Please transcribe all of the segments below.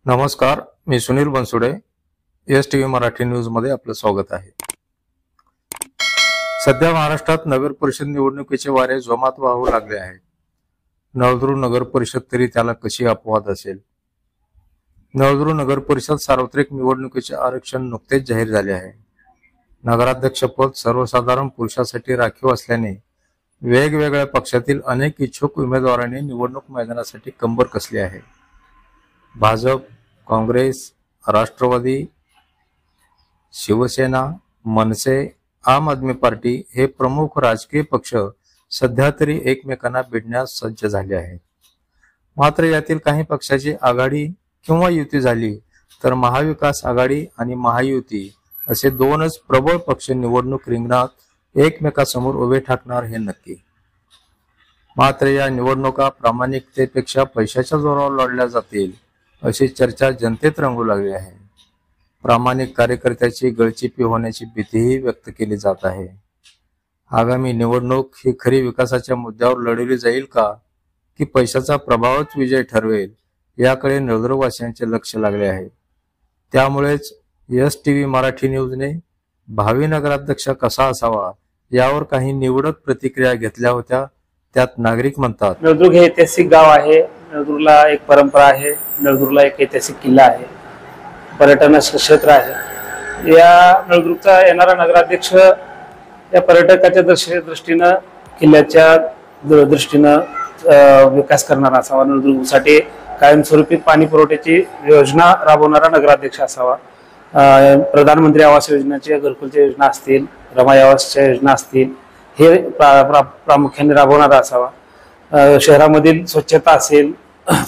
नमस्कार, मी सुनील बनसुडे. एस.टी.व्ही. मराठी न्यूज मध्ये आपलं स्वागत आहे. सध्या महाराष्ट्रात नगर परिषद निवडणुकीचे वारे जोमात वाहू लागले आहेत. नळदुर्ग नगर परिषद तरी त्याला कशी अपवाद असेल. नळदुर्ग नगर परिषद सार्वत्रिक निवडणुकीचे आरक्षण नुकतेच जाहीर झाले आहे. नगराध्यक्षपद सर्वसाधारण पुरुषासाठी राखीव असल्याने वेगवेगळ्या पक्षातील अनेक इच्छुक उमेदवारांनी निवडणूक मैदानासाठी कंबर कसली आहे. भाजप, काँग्रेस, राष्ट्रवादी, शिवसेना, मनसे, आम आदमी पार्टी हे प्रमुख राजकीय पक्ष सध्या तरी एकमेकांना भिडण्यास सज्ज झाले आहेत. मात्र यातील काही पक्षाची आघाडी किंवा युती झाली तर महाविकास आघाडी आणि महायुती असे दोनच प्रबळ पक्ष निवडणूक रिंगणात एकमेकांसमोर उभे ठाकणार हे नक्की. मात्र या निवडणुका प्रामाणिकतेपेक्षा पैशाच्या जोरावर लढल्या जातील अशी चर्चा जनतेत रंगू लागली आहे. प्रामाणिक कार्यकर्त्याची गळचिपी होण्याची भीतीही व्यक्त केली जात आहे. आगामी निवडणूक ही खरी विकासाच्या मुद्द्यावर लढवली जाईल का की पैशाचा प्रभावच विजय ठरवेल याकडे नळदुर्गवासियांचे लक्ष लागले आहे. त्यामुळेच एस.टी.व्ही. मराठी न्यूजने भावी नगराध्यक्ष कसा असावा यावर काही निवडक प्रतिक्रिया घेतल्या होत्या. त्यात नागरिक म्हणतात, नळदुर्ग हे ऐतिहासिक गाव आहे. नळदुर्गला एक परंपरा आहे. नळदुर्गला एक ऐतिहासिक किल्ला आहे. पर्यटनाचे क्षेत्र आहे. या नळदुर्गचा येणारा नगराध्यक्ष या पर्यटकाच्या दृष्टीनं किल्ल्याच्या दृष्टीनं विकास करणारा असावा. नळदुर्गसाठी कायमस्वरूपी पाणी पुरवठ्याची योजना राबवणारा नगराध्यक्ष असावा. प्रधानमंत्री आवास योजनेच्या घरकुलच्या योजना असतील, रमाई आवासच्या योजना असतील, हे प्रामुख्याने राबवणारा असावा. शहरामधील स्वच्छता असेल,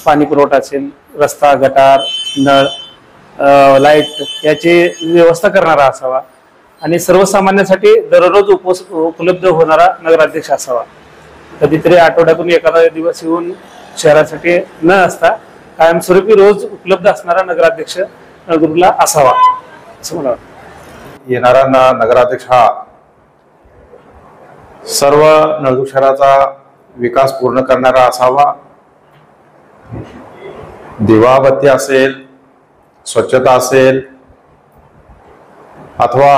पाणी पुरवठा असेल, रस्ता, गटार, नळ, लाईट याची व्यवस्था करणारा असावा आणि सर्वसामान्यांसाठी दररोज उपलब्ध होणारा नगराध्यक्ष असावा. कधीतरी आठवड्यातून एखादा दिवस येऊन शहरासाठी न असता कायमस्वरूपी रोज उपलब्ध असणारा नगराध्यक्ष नळदुर्गला असावा असं मला वाटतं. येणारा नगराध्यक्ष हा सर्व नळदुर्ग शहराचा विकास पूर्ण करणारा असावा. दिवाबत्ती असेल, स्वच्छता असेल अथवा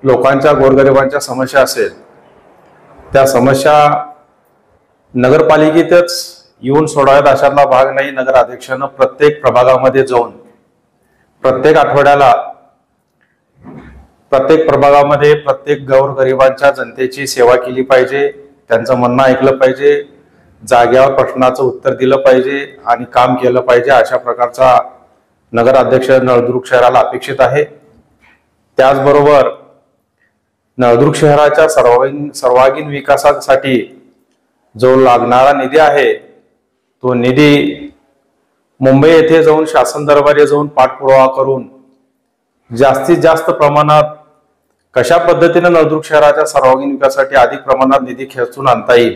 लोकांच्या गोरगरिबांच्या समस्या असेल, त्या समस्या नगरपालिकेतच येऊन सोडाव्यात अशातला भाग नाही. नगराध्यक्षानं प्रत्येक प्रभागामध्ये जाऊन प्रत्येक आठवड्याला प्रत्येक प्रभागामध्ये प्रत्येक गोरगरिबांच्या जनतेची सेवा केली पाहिजे. त्यांचं म्हणणं ऐकलं पाहिजे, जाग्यावर प्रश्नाचं उत्तर दिलं पाहिजे आणि काम केलं पाहिजे. अशा प्रकारचा नगराध्यक्ष नळदुर्ग शहराला अपेक्षित आहे. त्याचबरोबर नळदुर्ग शहराच्या सर्वांगीण विकासासाठी जो लागणारा निधी आहे तो निधी मुंबई येथे जाऊन शासन दरबारी जाऊन पाठपुरावा करून जास्तीत जास्त प्रमाणात कशा पद्धतीने नळदुर्ग शहराच्या सर्वांगीण विकासासाठी अधिक प्रमाणात निधी खेचून आणता येईल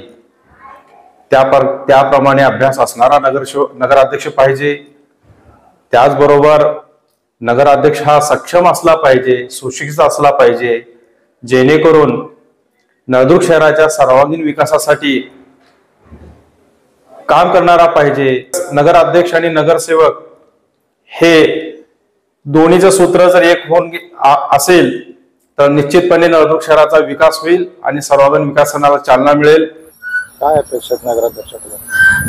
त्याप्रमाणे अभ्यास असणारा नगराध्यक्ष पाहिजे. त्याचबरोबर नगराध्यक्ष हा सक्षम असला पाहिजे, सुशिक्षित असला पाहिजे, जेणेकरून नळदुर्ग शहराच्या सर्वांगीण विकासासाठी काम करणारा पाहिजे. नगराध्यक्ष आणि नगरसेवक हे दोन्हीचं सूत्र जर एक होऊन असेल तर निश्चितपणे नळदुर्ग शहराचा विकास होईल आणि सर्वांगीण विकासाला चालना मिळेल. काय अपेक्षा नगराध्यक्षाकडे?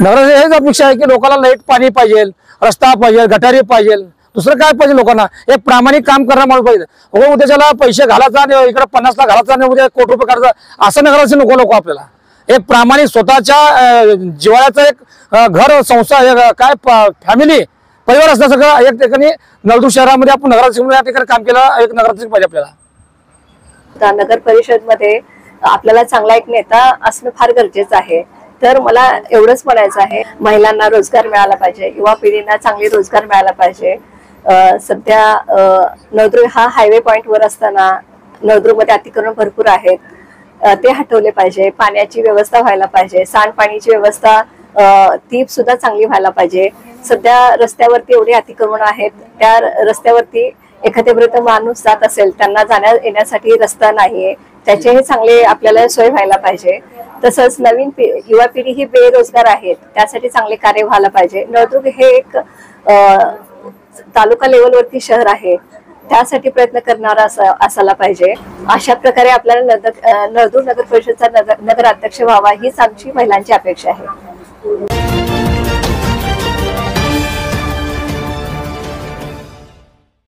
नगराध्यक्ष हेच अपेक्षा आहे की लोकांना लाईट पाणी पाहिजे, रस्ता पाहिजे, गटारी पाहिजे, दुसरं काय पाहिजे. लोकांना एक प्रामाणिक काम करणार माणूस पाहिजे. उद्या त्याला पैसे घालायचा आणि इकडे 50 लाख घालायचा आणि उद्या कोटी रुपये करायचा असं नगराध्यक्ष नको आपल्याला. एक प्रामाणिक स्वतःच्या जिव्हाळ्याचा एक घर, संस्था, काय फॅमिली, परिवार असण्यासारखं एक ठिकाणी नळदुर्ग शहरामध्ये आपण नगराध्यक्ष या ठिकाणी काम केलं एक नगराध्यक्ष पाहिजे आपल्याला. नगर परिषद मध्ये आपल्याला चांगला एक नेता असणं फार गरजेचं आहे. तर मला एवढंच म्हणायचं आहे, महिलांना रोजगार मिळाला पाहिजे, युवा पिढींना चांगले रोजगार मिळाला पाहिजे. सध्या नळदुर्ग हा हायवे पॉइंट वर असताना नळदुर्गमध्ये अतिक्रमण भरपूर आहेत, ते हटवले पाहिजे. पाण्याची व्यवस्था व्हायला पाहिजे, सांडपाणीची व्यवस्था ती सुद्धा चांगली व्हायला पाहिजे. सध्या रस्त्यावरती एवढे अतिक्रमण आहेत, त्या रस्त्यावरती एखाद्यापर्यंत माणूस जात असेल त्यांना जाण्या येण्यासाठी रस्ता नाहीये, त्याचेही चांगले आपल्याला सोय व्हायला पाहिजे. तसंच नवीन युवा पिढी ही बेरोजगार आहेत, त्यासाठी चांगले कार्य व्हायला पाहिजे. नळदुर्ग हे एक तालुका लेवलवरती शहर आहे, त्यासाठी प्रयत्न करणारा असायला पाहिजे. अशा प्रकारे आपल्याला नळदुर्ग नगर परिषदचा नगराध्यक्ष व्हावा हीच आमची महिलांची अपेक्षा आहे.